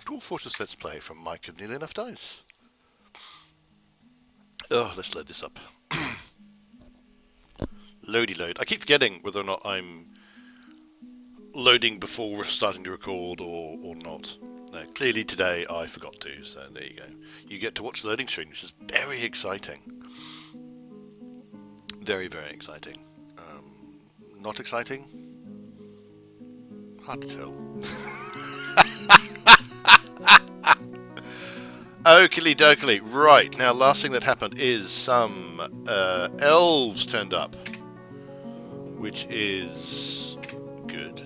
Dwarf Fortress Let's Play from Mike of Nearly Enough Dice. Oh, let's load this up. Loady load. I keep forgetting whether or not I'm loading before we're starting to record or not. No, clearly today I forgot to, so there you go. You get to watch the loading screen, which is very exciting. Very, very exciting. Not exciting? Hard to tell. Oakley dokley. Right, now last thing that happened is some elves turned up, which is good.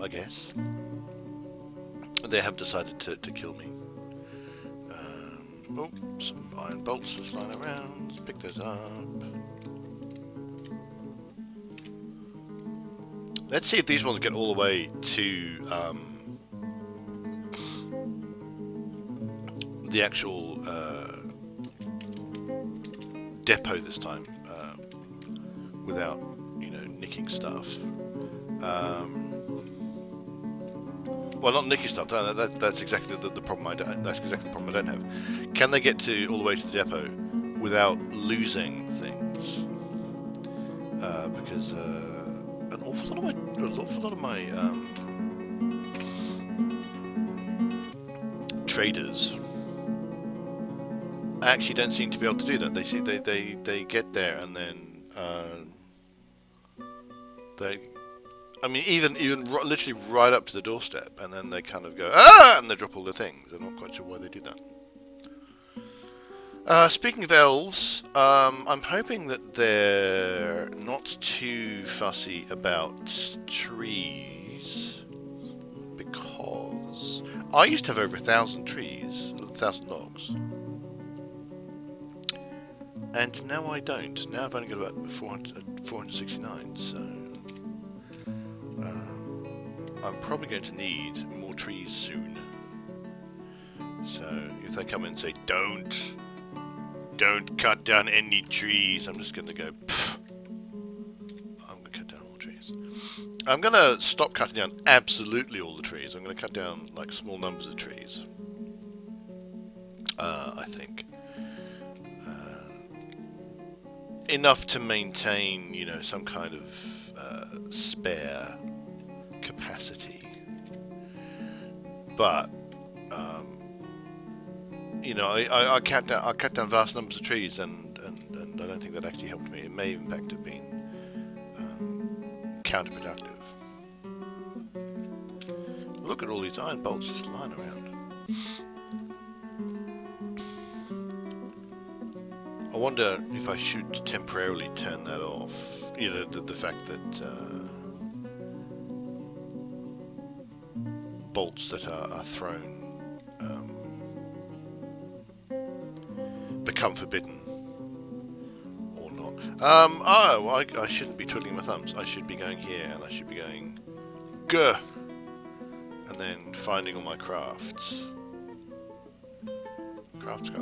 I guess. They have decided to kill me. Oh, some iron bolts just lying around. Let's pick those up. Let's see if these ones get all the way to the actual depot this time, without, you know, nicking stuff. Well, not nicking stuff. That's exactly the problem. That's exactly the problem I don't have. Can they get to all the way to the depot without losing things? Because an awful lot of my traders actually don't seem to be able to do that. They get there and then I mean, even literally right up to the doorstep, and then they kind of go and they drop all the things. I'm not quite sure why they do that. Speaking of elves, I'm hoping that they're not too fussy about trees, because I used to have over 1,000 trees, 1,000 logs. And now I don't. Now I've only got about 469, so I'm probably going to need more trees soon. So if they come in and say, don't cut down any trees, I'm just going to go, pfft. I'm going to cut down all the trees. I'm going to stop cutting down absolutely all the trees. I'm going to cut down like small numbers of trees. I think. Enough to maintain, you know, some kind of spare capacity, but you know, I cut down vast numbers of trees, and I don't think that actually helped me. It may in fact have been counterproductive. Look at all these iron bolts just lying around. I wonder if I should temporarily turn that off. You know, the fact that bolts that are thrown become forbidden, or not. Oh, I shouldn't be twiddling my thumbs. I should be going here, and I should be going Gah! And then finding all my crafts. Crafts. Have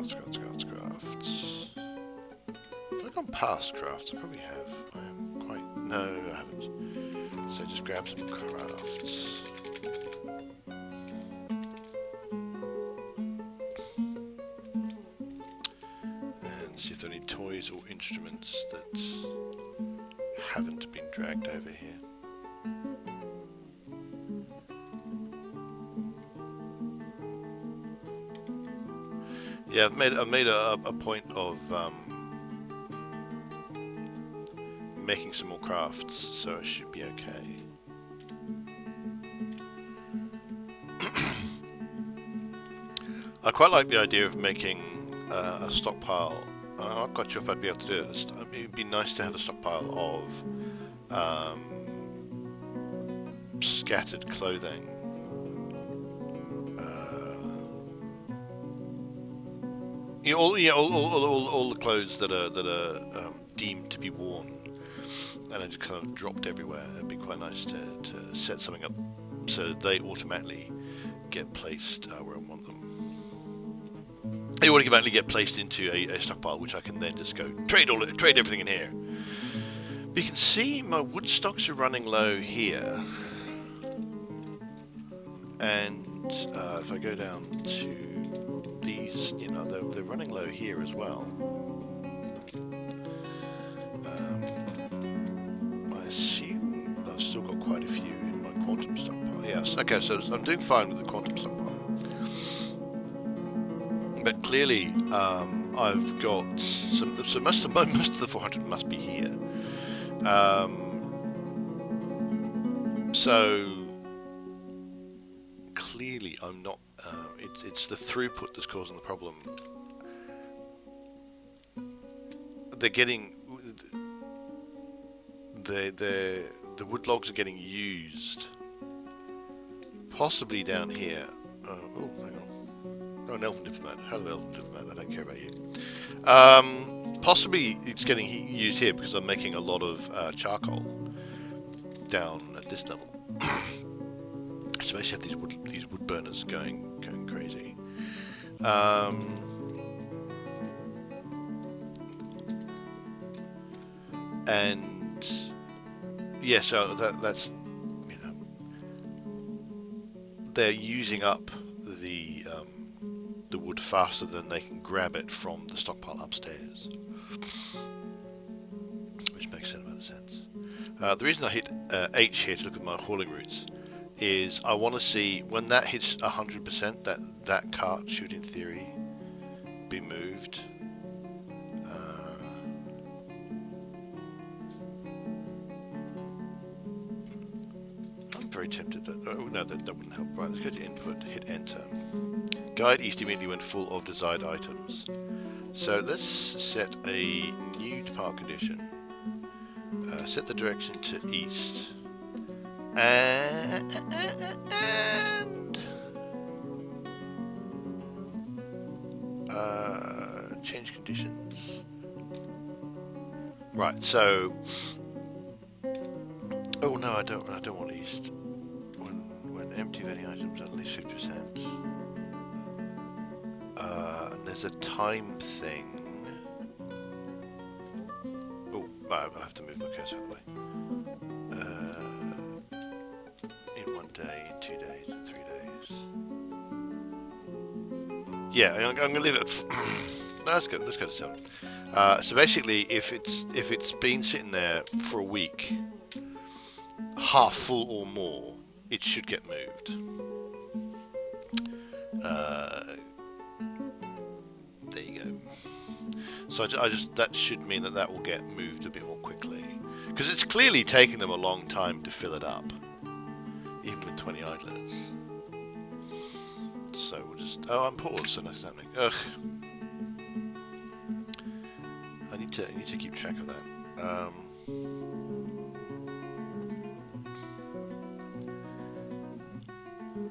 I gone past crafts? I probably have. I am quite... No, I haven't. So just grab some crafts. And see if there are any toys or instruments that haven't been dragged over here. Yeah, I've made a point of making some more crafts, so it should be okay. I quite like the idea of making a stockpile. I'm not quite sure if I'd be able to do it. It'd be nice to have a stockpile of scattered clothing. All the clothes that are deemed to be worn, and I just kind of dropped everywhere. It'd be quite nice to set something up so they automatically get placed where I want them. They automatically get placed into a stockpile, which I can then just go trade everything in here. But you can see my wood stocks are running low here. And if I go down to these, you know, they're running low here as well. I assume I've still got quite a few in my quantum stockpile. Yes, okay, so I'm doing fine with the quantum stockpile. But clearly, I've got some. So most of the 400 must be here. So clearly, I'm not. It's the throughput that's causing the problem. They're getting the wood logs are getting used, possibly down here. Oh, hang on. Oh, an elven diplomat. Hello, elven diplomat. I don't care about you. Possibly it's getting used here because I'm making a lot of charcoal down at this level. Especially have these wood burners going crazy. And yeah, so that's, you know, they're using up the wood faster than they can grab it from the stockpile upstairs, which makes a amount of sense. The reason I hit H here to look at my hauling routes is I want to see when that hits 100%, that cart should in theory be moved. I'm very tempted to, oh no, that wouldn't help. Right, let's go to input, hit enter. Guide east immediately when full of desired items. So let's set a new depart condition. Set the direction to east. And change conditions. Right, so oh no, I don't want east. When empty of any items at least 50%. And there's a time thing. Oh, I have to move my cursor out of the way. In 1 day, in 2 days, in 3 days. Yeah, I'm going to leave it. No, that's good. Let's go to 7. So basically, if it's been sitting there for a week, half full or more, it should get moved. There you go. So I just that should mean that will get moved a bit more quickly, because it's clearly taking them a long time to fill it up, even with 20 idlers. So we'll just I'm paused, so nothing's happening. Ugh. I need to keep track of that.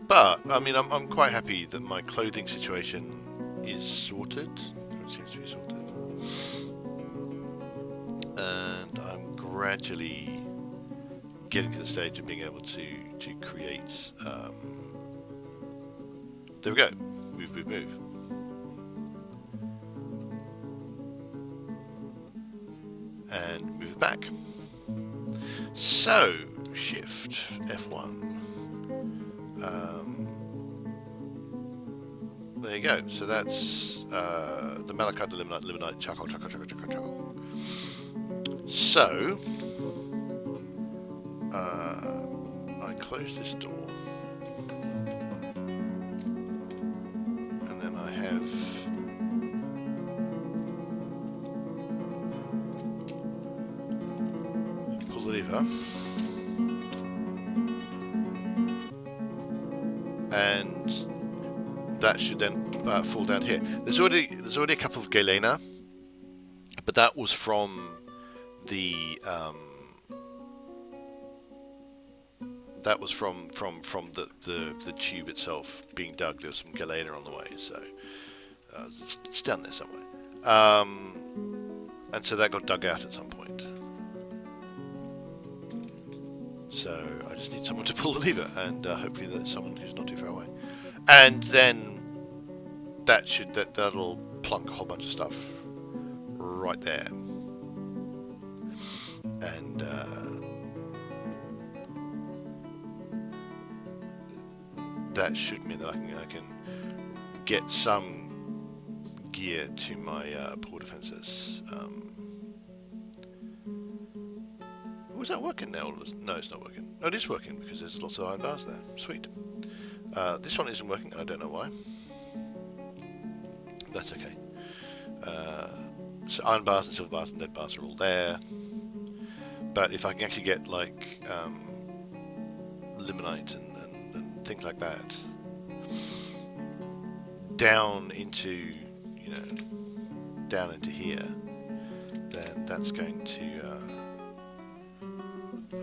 But I mean, I'm quite happy that my clothing situation is sorted. It seems to be sorted, and I'm gradually getting to the stage of being able to create. There we go. Move. And move it back. So shift F1. There you go. So that's the malachite, the limonite, charcoal. So I close this door, and then I have pull the lever, and that should then fall down here. There's already a couple of galena, but that was from the the tube itself being dug. There was some galena on the way, so it's down there somewhere. And so that got dug out at some point. So I just need someone to pull the lever, and hopefully that's someone who's not too far away. And then that'll plunk a whole bunch of stuff right there. And that should mean that I can get some gear to my poor defences. Was that working now? No, it's not working. No, it is working because there's lots of iron bars there. Sweet. This one isn't working, and I don't know why. That's okay. So iron bars and silver bars and lead bars are all there. But if I can actually get like limonite and things like that down into here, then that's going to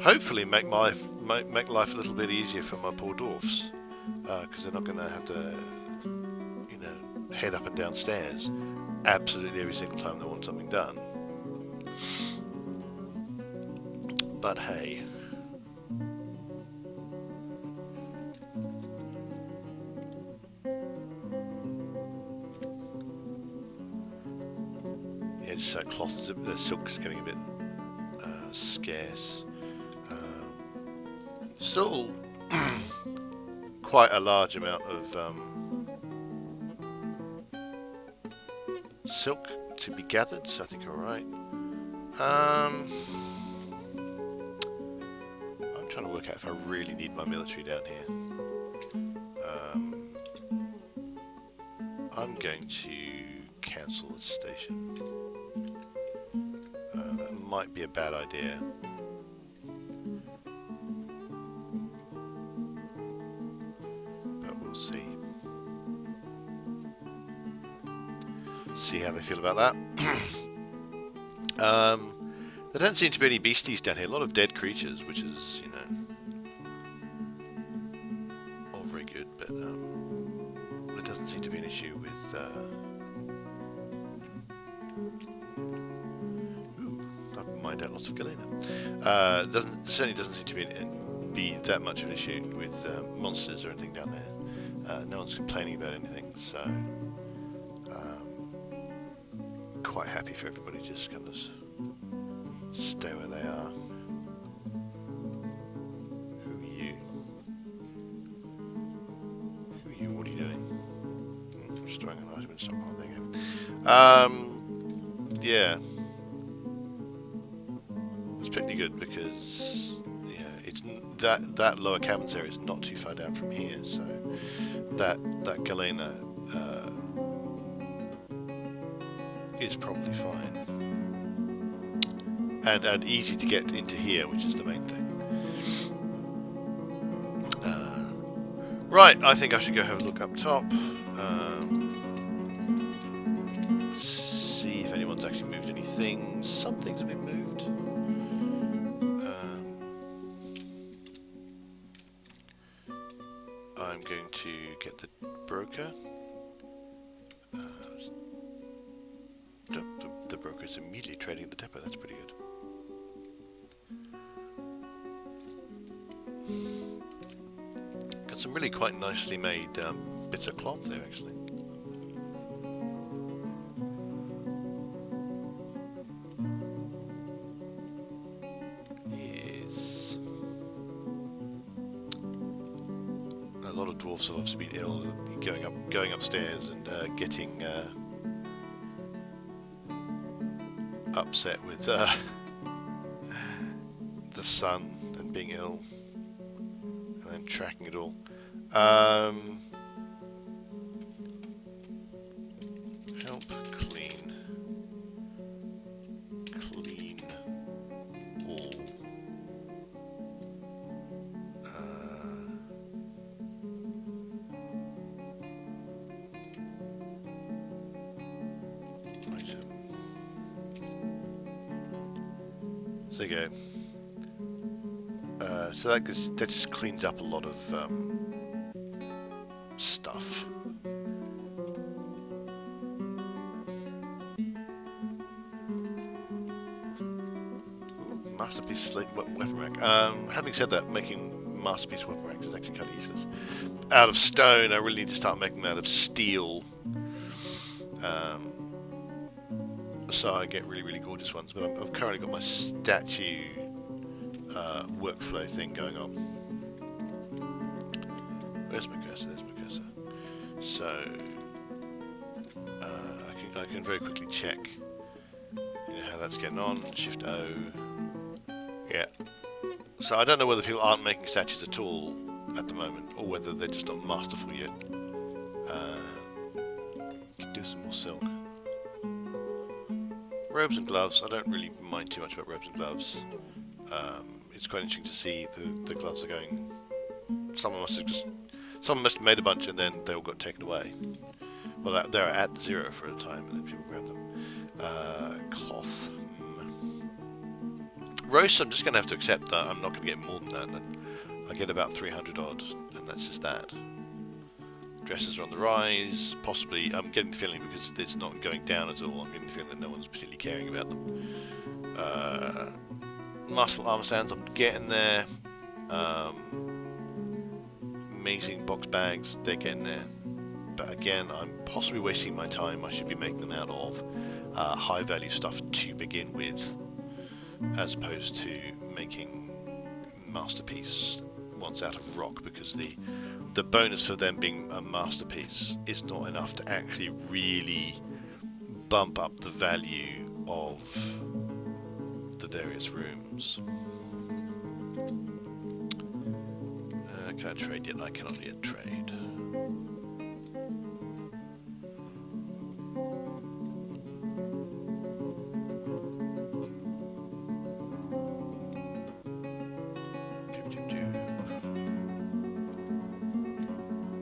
hopefully make life a little bit easier for my poor dwarfs, because they're not going to have to head up and down stairs absolutely every single time they want something done. But hey. Yeah, just cloth, the silk's getting a bit scarce. Still quite a large amount of silk to be gathered, so I think alright. I'm trying to work out if I really need my military down here. I'm going to cancel the station. That might be a bad idea. But we'll see. See how they feel about that. There don't seem to be any beasties down here. A lot of dead creatures, which is, all very good, but there doesn't seem to be an issue with. I've mined out lots of galena. Certainly doesn't seem to be that much of an issue with monsters or anything down there. No one's complaining about anything, so. Quite happy for everybody to just kind of stay where they are. Who are you? Who are you? What are you doing? Just throwing an item in stockpile. There you go. Yeah. It's pretty good because it's that lower caverns area is not too far down from here, so that galena is probably fine, and easy to get into here, which is the main thing. Right, I think I should go have a look up top, see if anyone's actually moved anything. Some things have been moved. I'm going to get the broker. The broker is immediately trading at the depot. That's pretty good. Got some really quite nicely made bits of cloth there, actually. Yes. A lot of dwarfs have obviously been ill, going upstairs and getting. Upset with the sun and being ill, and then tracking it all. Help clean all. Item. So there you go. So that just cleans up a lot of stuff. Ooh, masterpiece slate weapon rack. Having said that, making masterpiece weapon racks is actually kind of useless. Out of stone, I really need to start making them out of steel. So I get really, really gorgeous ones, but I've currently got my statue workflow thing going on. Where's my cursor? There's my cursor. So I can very quickly check, you know, how that's getting on. Shift O. Yeah. So I don't know whether people aren't making statues at all at the moment, or whether they're just not masterful yet. Could do some more silk. Robes and gloves. I don't really mind too much about robes and gloves. It's quite interesting to see the gloves are going. Someone must have made a bunch and then they all got taken away. Well, they're at 0 for a time, and then people grab them. Cloth. Roast, I'm just going to have to accept that I'm not going to get more than that. And I get about 300 odd, and that's just that. Dresses are on the rise. Possibly, I'm getting the feeling, because it's not going down at all, I'm getting the feeling that no one's particularly caring about them. Muscle armor stands, I'm getting there. Amazing box bags, they're getting there. But again, I'm possibly wasting my time. I should be making them out of high value stuff to begin with, as opposed to making masterpiece ones out of rock, because the bonus for them being a masterpiece is not enough to actually really bump up the value of the various rooms. Can I trade yet? I cannot yet trade.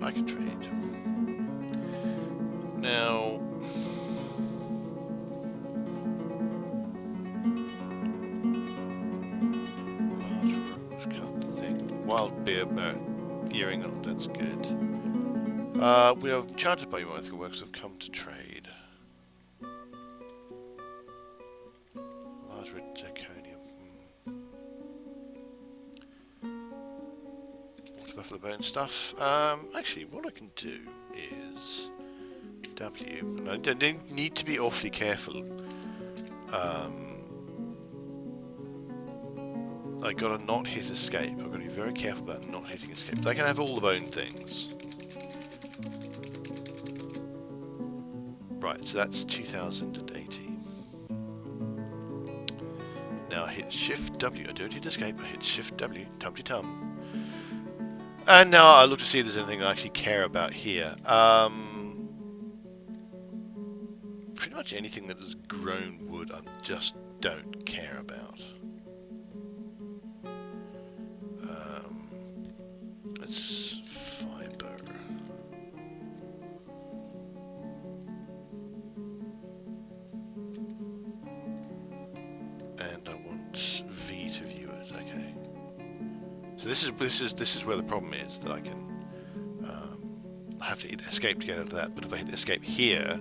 I can trade. Now, wild beer earring, oh, that's good. We are chartered by your ethical works have come to trade. Large Ridiculousness. Water buffalo bone stuff. Actually, what I can do is W. And I don't need to be awfully careful. I gotta not hit escape. I've got to be very careful about not hitting escape. I can have all the bone things. Right, so that's 2080. Now I hit Shift W. I don't hit escape. I hit Shift W. Tum-ty-tum. And now I look to see if there's anything I actually care about here. Pretty much anything that has grown wood, I just don't care about. It's fiber. And I want V to view it. Okay. So this is where the problem is, that I can have to hit escape to get out of that. But if I hit escape here,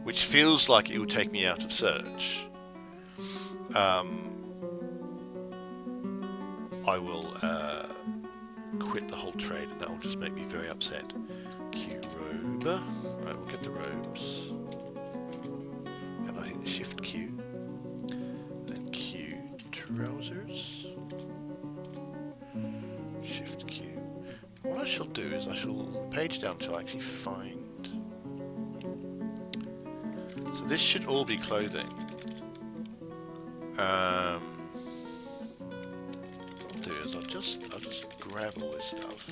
which feels like it would take me out of search, I will quit the whole trade, and that will just make me very upset. Q robe. Right, we'll get the robes. And I hit Shift Q. Then Q trousers. Shift Q. What I shall do is I shall page down until I actually find. So this should all be clothing. Do is I'll just grab all this stuff.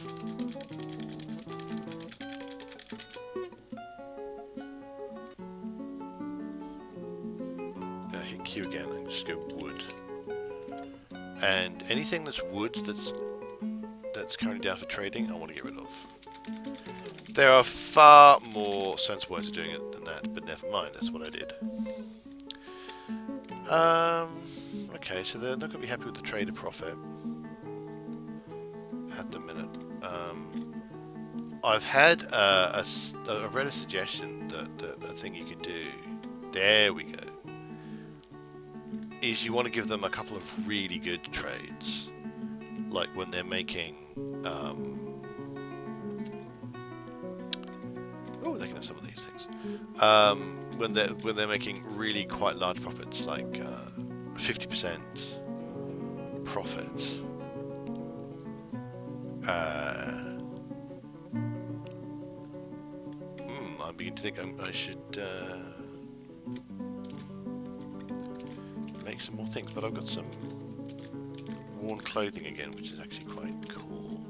Now hit Q again and just go wood. And anything that's wood that's currently down for trading, I want to get rid of. There are far more sensible ways of doing it than that, but never mind, that's what I did. Okay, so they're not going to be happy with the trader profit at the minute. I've had I've read a suggestion that a thing you can do. There we go. Is you want to give them a couple of really good trades, like when they're making. Oh, they can have some of these things. When they're making really quite large profits, like 50% profit. I'm beginning to think I should make some more things, but I've got some worn clothing again, which is actually quite cool.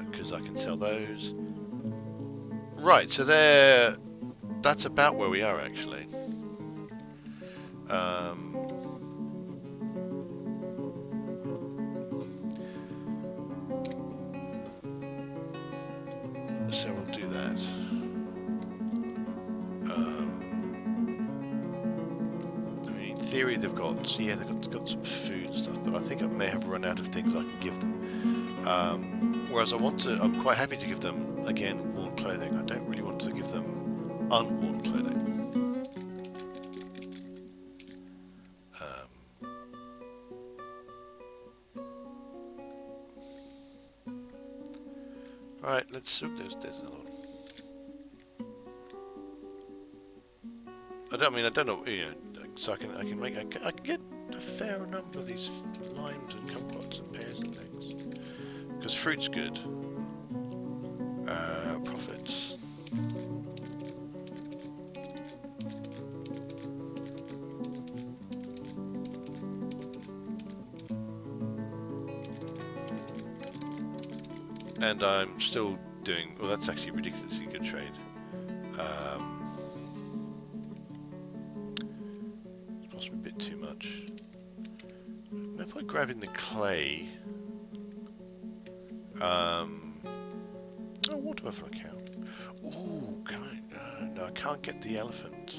Because I can sell those. Right, so that's about where we are actually. So we'll do that. I mean, in theory they've got some food and stuff, but I think I may have run out of things I can give them. Whereas I'm quite happy to give them again worn clothing. I don't really want to give them unworn clothing. Right, let's see. There's another one. I don't know. You know, so I can get a fair number of these limes and kumquats and pears and things. Because fruit's good. Profits. And I'm still doing... Well, that's actually a ridiculously good trade. It's possibly a bit too much. No point grabbing the clay. Oh, water buffalo cow. Ooh, can I... no, I can't get the elephant.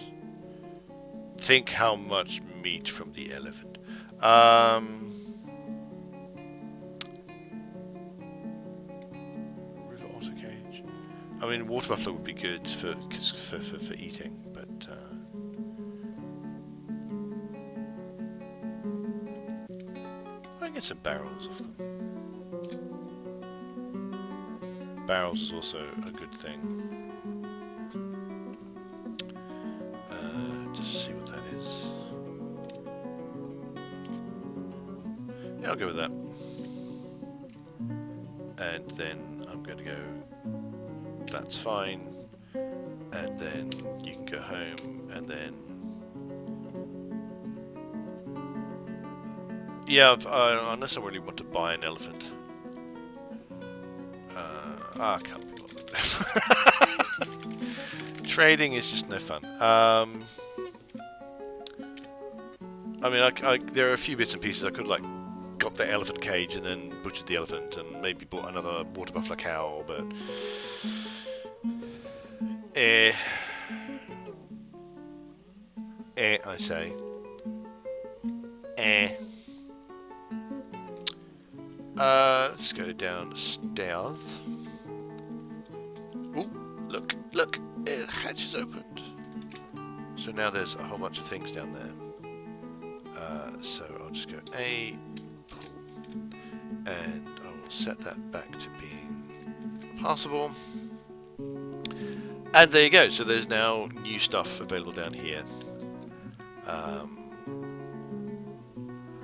Think how much meat from the elephant. River otter cage. I mean, water buffalo would be good for eating, but I can get some barrels of them. Barrels is also a good thing. Just see what that is. Yeah, I'll go with that. And then I'm going to go, that's fine. And then you can go home, and then... Yeah, unless I really want to buy an elephant. I can't be bothered. Trading is just no fun. I mean, there are a few bits and pieces I could like got the elephant cage and then butchered the elephant and maybe bought another water buffalo cow, but I say let's go downstairs. Oh, look, the hatch is opened. So now there's a whole bunch of things down there. So I'll just go A, and I will set that back to being passable. And there you go. So there's now new stuff available down here.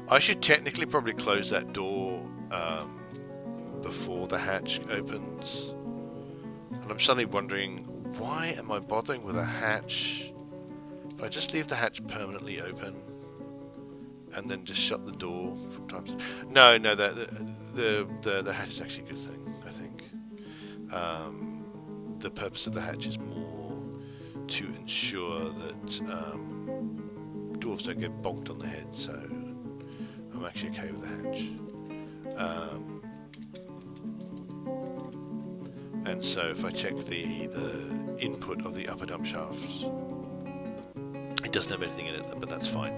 I should technically probably close that door before the hatch opens. And I'm suddenly wondering, why am I bothering with a hatch? If I just leave the hatch permanently open and then just shut the door from time to time. No, the hatch is actually a good thing, I think. The purpose of the hatch is more to ensure that dwarves don't get bonked on the head, so I'm actually okay with the hatch. And so if I check the input of the upper dump shafts, it doesn't have anything in it, but that's fine.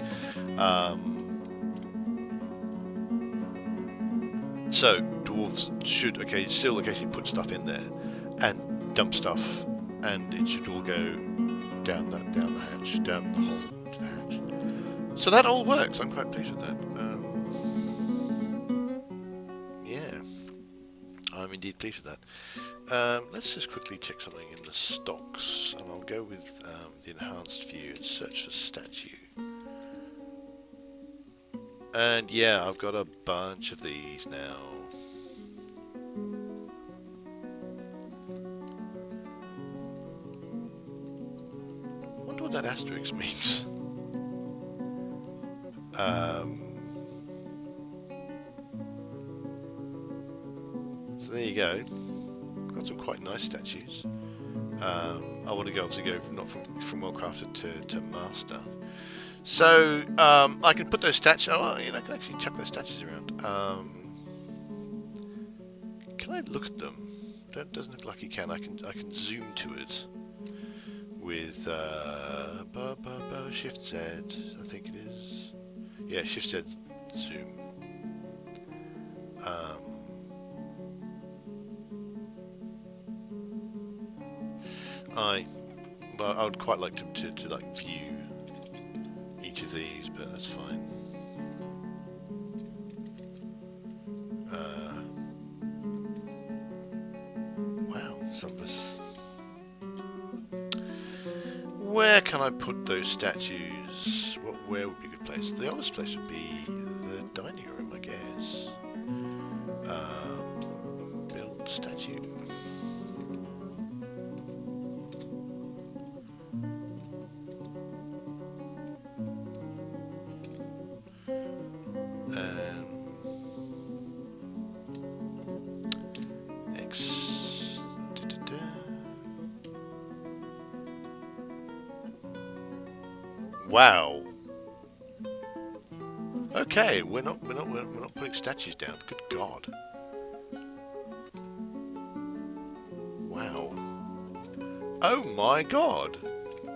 So dwarves should still occasionally put stuff in there and dump stuff, and it should all go down the hatch, down the hole to the hatch. So that all works. I'm quite pleased with that. Yeah, I'm indeed pleased with that. Let's just quickly check something in the stocks, and I'll go with the enhanced view and search for statue. And yeah, I've got a bunch of these now. that asterisk means. So there you go. Got some quite nice statues. I want to go not from well crafted to master. So I can put those statues. Oh, you know, I can actually chuck those statues around. Can I look at them? That doesn't look like you can. I can zoom to it with Shift Z. I think it is. Yeah, Shift Z zoom. But I would quite like to like view each of these, but that's fine. Wow, some of us. Where can I put those statues? Where would be a good place? The obvious place would be the dining room, I guess. Build statue. Wow. Okay, we're not putting statues down. Good God. Wow. Oh my God.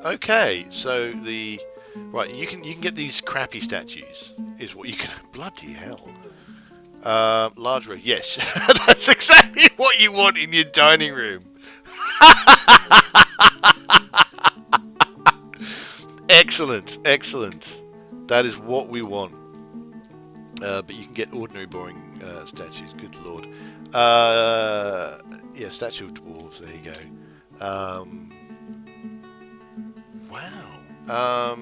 Okay, so right, you can get these crappy statues. Is what you can. Bloody hell. Large room. Yes, that's exactly what you want in your dining room. Excellent, excellent. That is what we want. But you can get ordinary, boring statues. Good lord. Yeah, statue of dwarves. There you go. Wow.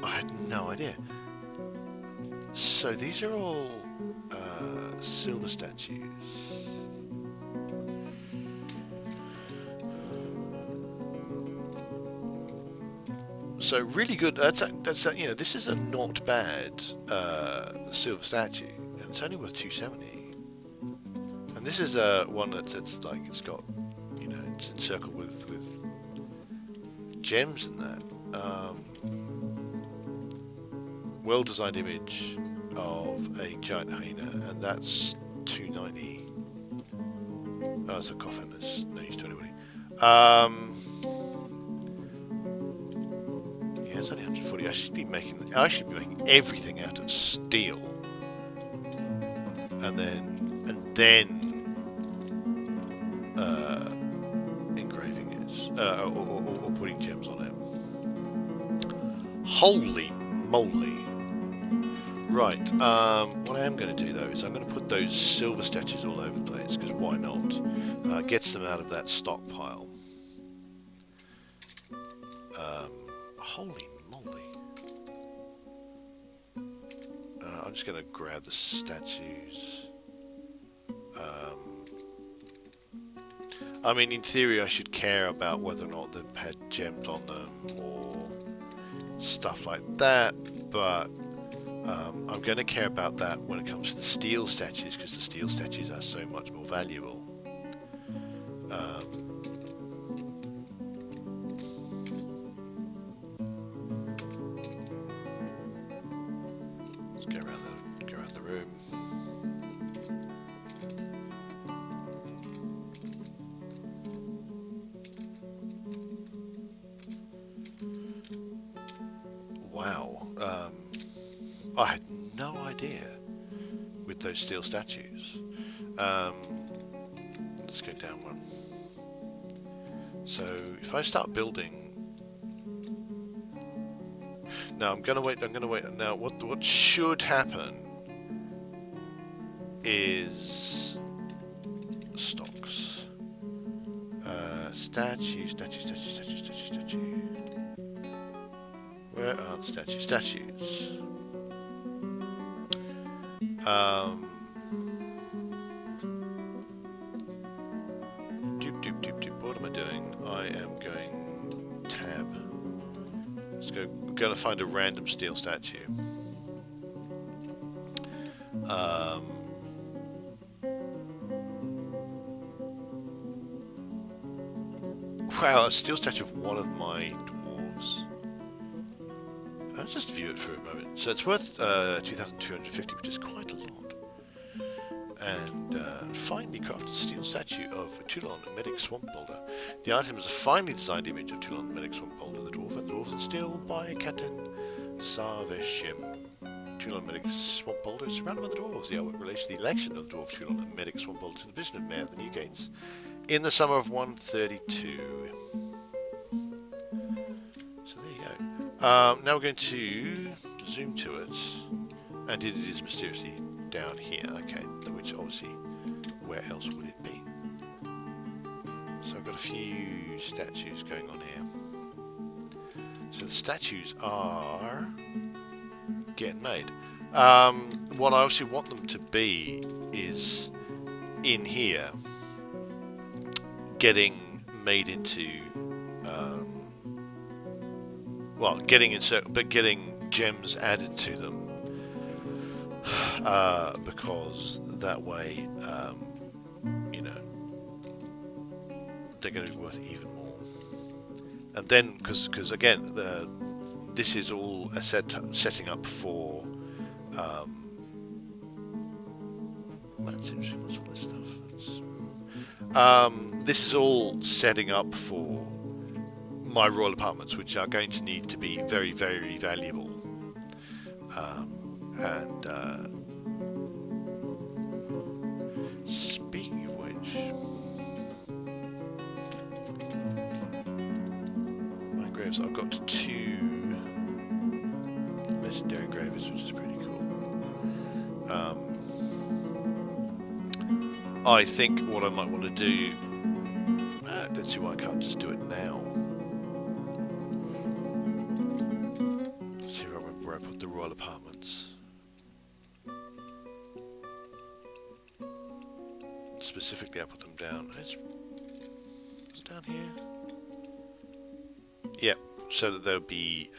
I had no idea. So these are all silver statues. So really good. That's you know, this is a not bad silver statue, and it's only worth 270. And this is one that's like it's got, you know, it's encircled with gems and that. Well designed image of a giant hyena, and that's 290. Oh, it's a coffin. There's no use to anybody. Yeah, it's only 140. I should be making everything out of steel, and then engraving it or putting gems on it. Holy moly! Right, what I am going to do though is I'm going to put those silver statues all over the place, because why not? Gets them out of that stockpile. Holy moly. I'm just going to grab the statues. I mean, in theory I should care about whether or not they've had gems on them or stuff like that, but I'm going to care about that when it comes to the steel statues, because the steel statues are so much more valuable. Let's go around the room. Wow. I had no idea with those steel statues. Let's go down one. So if I start building, no, I'm gonna wait. Now, what should happen is stocks. Statue. Where are the statues? What am I doing? I am going We're going to find a random steel statue. Wow, a steel statue of one of my dwarves. Let's just view it for a moment. So it's worth 2,250, which is quite a lot. And finely crafted steel statue of Toulon Medic Swamp Boulder. The item is a finely designed image of Toulon Medic Swamp Boulder, the dwarf and dwarves and steel by Captain Sarveshim. Toulon Medic Swamp Boulder is surrounded by the dwarves. The artwork relates to the election of the dwarf Toulon Medic Swamp Boulder to the position of Mayor of the New Gates in the summer of 132. So there you go. Now we're going to zoom to it, and it is mysteriously down here. Okay, which obviously, where else would it be? So I've got a few statues going on here. So the statues are getting made. What I obviously want them to be is in here, getting made into, well, getting gems added to them, because that way, you know, they're going to be worth even more. And then, because again, this is all a setting up for. That's interesting. What's all this stuff? This is all setting up for my royal apartments, which are going to need to be very, very valuable. Speaking of which, my graves, I've got 2 legendary engravers, which is pretty cool. I think what I might want to do, let's see why I can't just do it now. Let's see if I remember where I put the royal apartments. Specifically, I put them down. Is it down here? Yeah, so that they'll be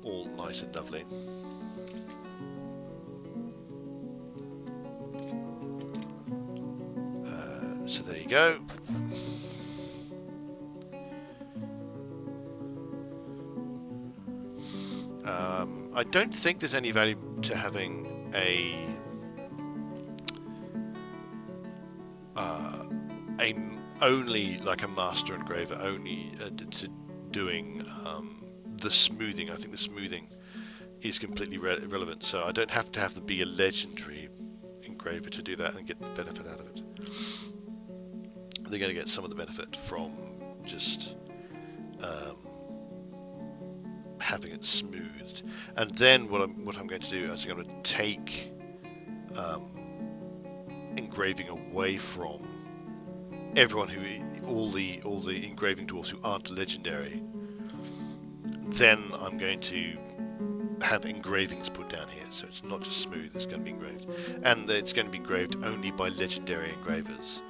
all nice and lovely. So there you go. I don't think there's any value to having only like a master engraver only to doing the smoothing. I think the smoothing is completely irrelevant, so I don't have to have them be a legendary engraver to do that and get the benefit out of it. They're going to get some of the benefit from just having it smoothed. And then what I'm going to do is I'm going to take engraving away from everyone all the engraving dwarfs who aren't legendary. Then I'm going to have engravings put down here, so it's not just smooth, it's going to be engraved, and it's going to be engraved only by legendary engravers.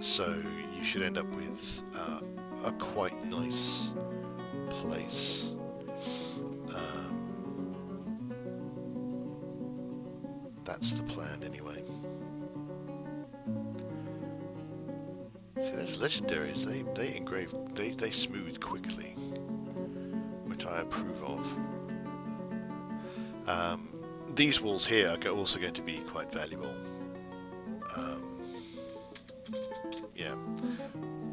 So you should end up with a quite nice place. That's the plan anyway. See, those legendaries, they engrave, they smooth quickly, which I approve of. These walls here are also going to be quite valuable. Yeah,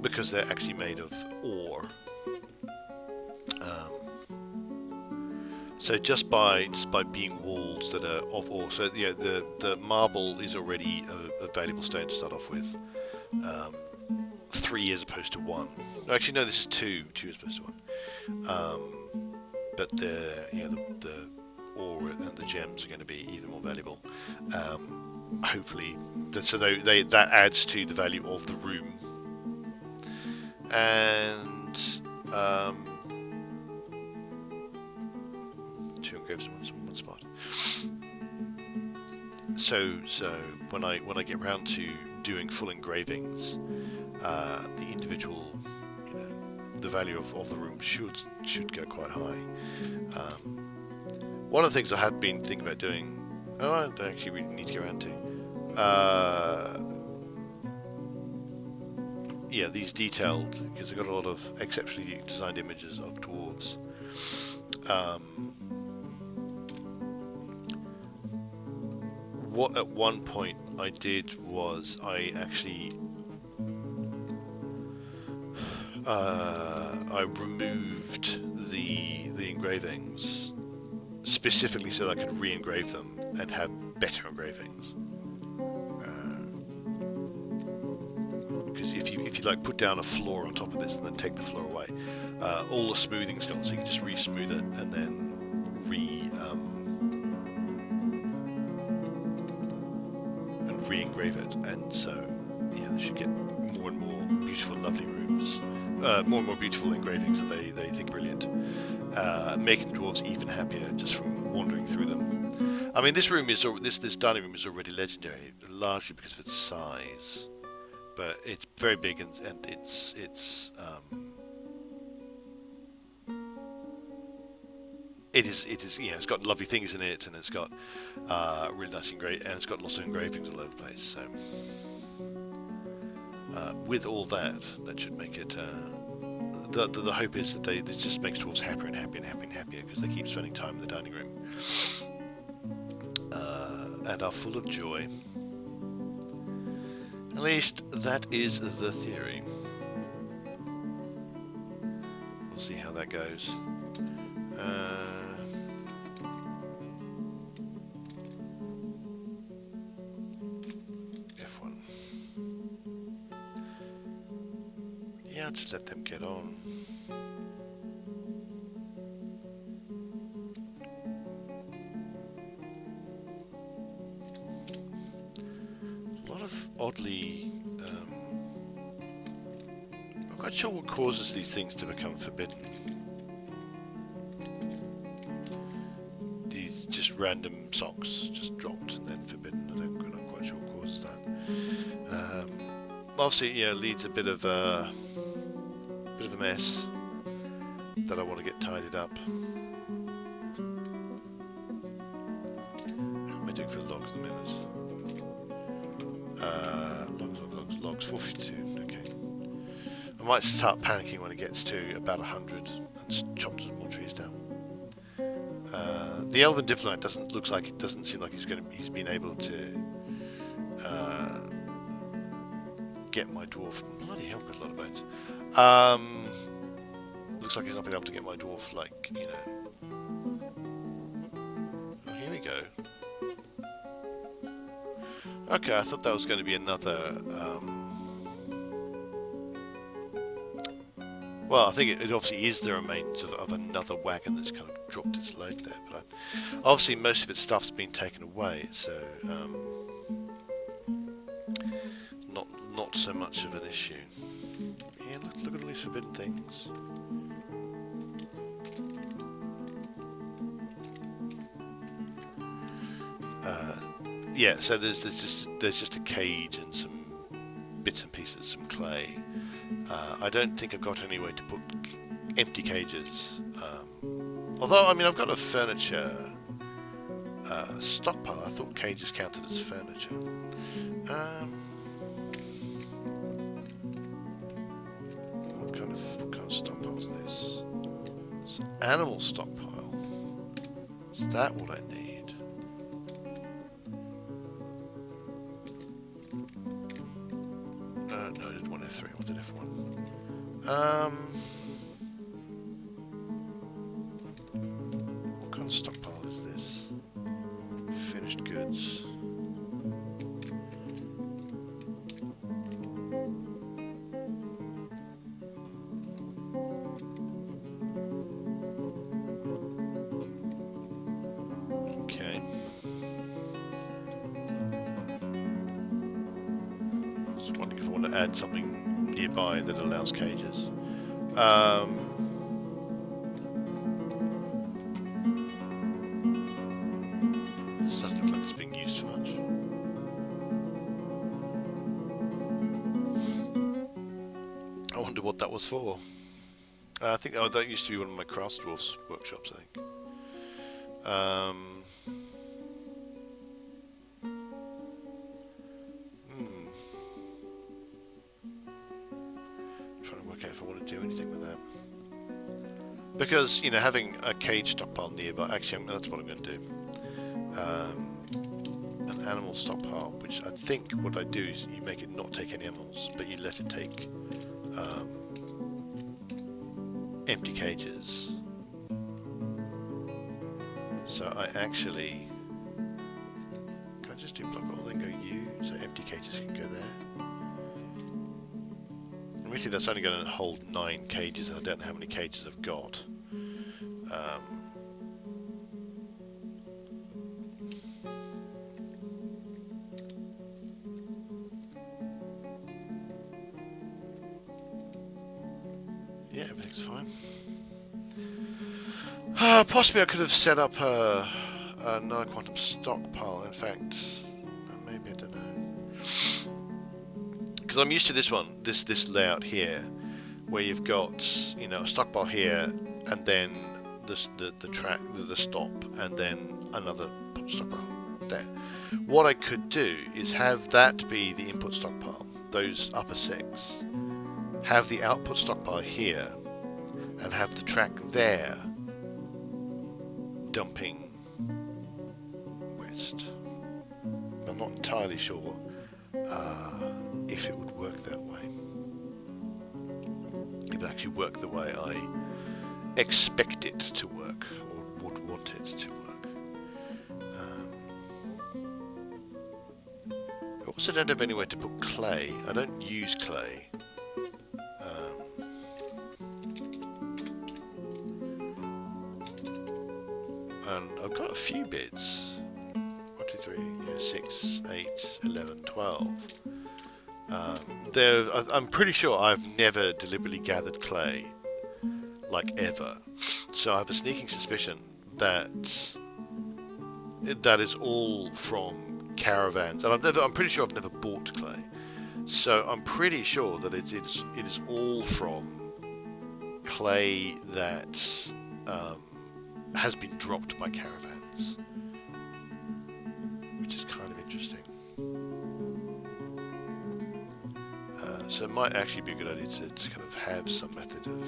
because they're actually made of ore. So just by being walls that are of ore, so yeah, the marble is already a valuable stone to start off with. 3 as opposed to 1. Actually, no, this is 2 as opposed to 1. But the ore and the gems are going to be even more valuable. Hopefully, so that adds to the value of the room. And 2 engraves in one spot. So when I get round to doing full engravings, the individual the value of the room should go quite high. One of the things I have been thinking about doing, I don't actually really need to get around to. Yeah, these detailed, because I've got a lot of exceptionally designed images of dwarves. What at one point I did was I actually I removed the engravings specifically so that I could re-engrave them and have better engravings. Because if you like put down a floor on top of this and then take the floor away, all the smoothing's gone, so you can just re-smooth it and then re-engrave it, and so yeah, they should get more and more beautiful, lovely rooms, more and more beautiful engravings that they think brilliant, making dwarves even happier just from wandering through them. I mean, this dining room is already legendary, largely because of its size, but it's very big and it's It is, you know, it's got lovely things in it, and it's got really nice and it's got lots of engravings all over the place. So, with all that should make it. The hope is that it just makes dwarves happier and happier and happier and happier because they keep spending time in the dining room and are full of joy. At least that is the theory. We'll see how that goes. F1. Yeah, I'll just let them get on. A lot of oddly... I'm not quite sure what causes these things to become forbidden. Just random socks just dropped and then forbidden. I'm not quite sure what causes that. Obviously, yeah, leads a bit of a mess that I want to get tidied up. How am I doing for logs at the minute? Logs 452. Okay. I might start panicking when it gets to about 100 and chop some more trees down. The Elven Diplomat doesn't seem like he's been able to get my dwarf. Bloody hell, got a lot of bones. Looks like he's not been able to get my dwarf, like, you know. Oh, here we go. Okay, I thought that was going to be another. Well, I think it obviously is the remains of another wagon that's kind of dropped its load there, but obviously most of its stuff's been taken away, so not so much of an issue. Yeah, look at all these forbidden things. Yeah, so there's just a cage and some bits and pieces, some clay. I don't think I've got any way to put empty cages. Although, I mean, I've got a furniture stockpile. I thought cages counted as furniture. What kind of stockpile is this? It's an animal stockpile. Is that what I need? No, I didn't want F3. I wanted F1. What kind of stockpile is this? Finished goods. Okay. Just wondering if I want to add something nearby that allows cages. This doesn't look like it's being used much. I wonder what that was for. I think that used to be one of my Craft Dwarfs workshops, I think. Trying to work out if I want to do anything with that. Because, you know, having a cage stockpile nearby, actually, that's what I'm going to do. An animal stockpile, which I think what I do is you make it not take any animals, but you let it take empty cages. So I actually can I just do block all, then go U, so empty cages can go there. And really, that's only going to hold 9 cages, and I don't know how many cages I've got. Yeah, everything's fine. Possibly I could have set up another quantum stockpile. In fact, maybe, I don't know. Because I'm used to this one, this layout here, where you've got, you know, a stockpile here, and then the track, the stop, and then another stockpile there. What I could do is have that be the input stockpile, those upper 6, have the output stockpile here, and have the track there dumping west. I'm not entirely sure if it would work that way. It would actually work the way I expect it to work, or would want it to work. I also don't have anywhere to put clay. I don't use clay. And I've got a few bits. 1, 2, 3, 6, 8, 11, 12. I'm pretty sure I've never deliberately gathered clay, like ever. So I have a sneaking suspicion that that is all from caravans, and I'm pretty sure I've never bought clay. So I'm pretty sure that it is all from clay that has been dropped by caravans, which is kind of interesting. So it might actually be a good idea to kind of have some method of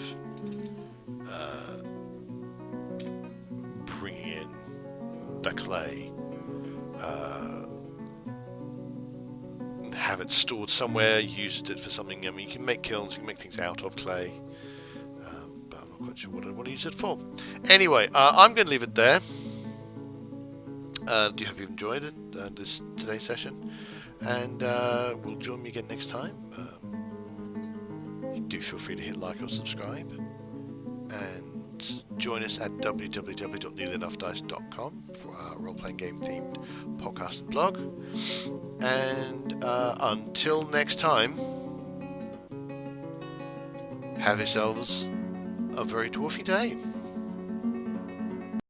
bringing in the clay, and have it stored somewhere, used it for something. I mean, you can make kilns, you can make things out of clay. Not quite sure what I want to use it for. Anyway, I'm going to leave it there. Do you hope you've enjoyed it, today's session, and will join me again next time. Do feel free to hit like or subscribe, and join us at www.nearlyenoughdice.com for our role-playing game themed podcast and blog. And until next time, have yourselves a very dwarfy day.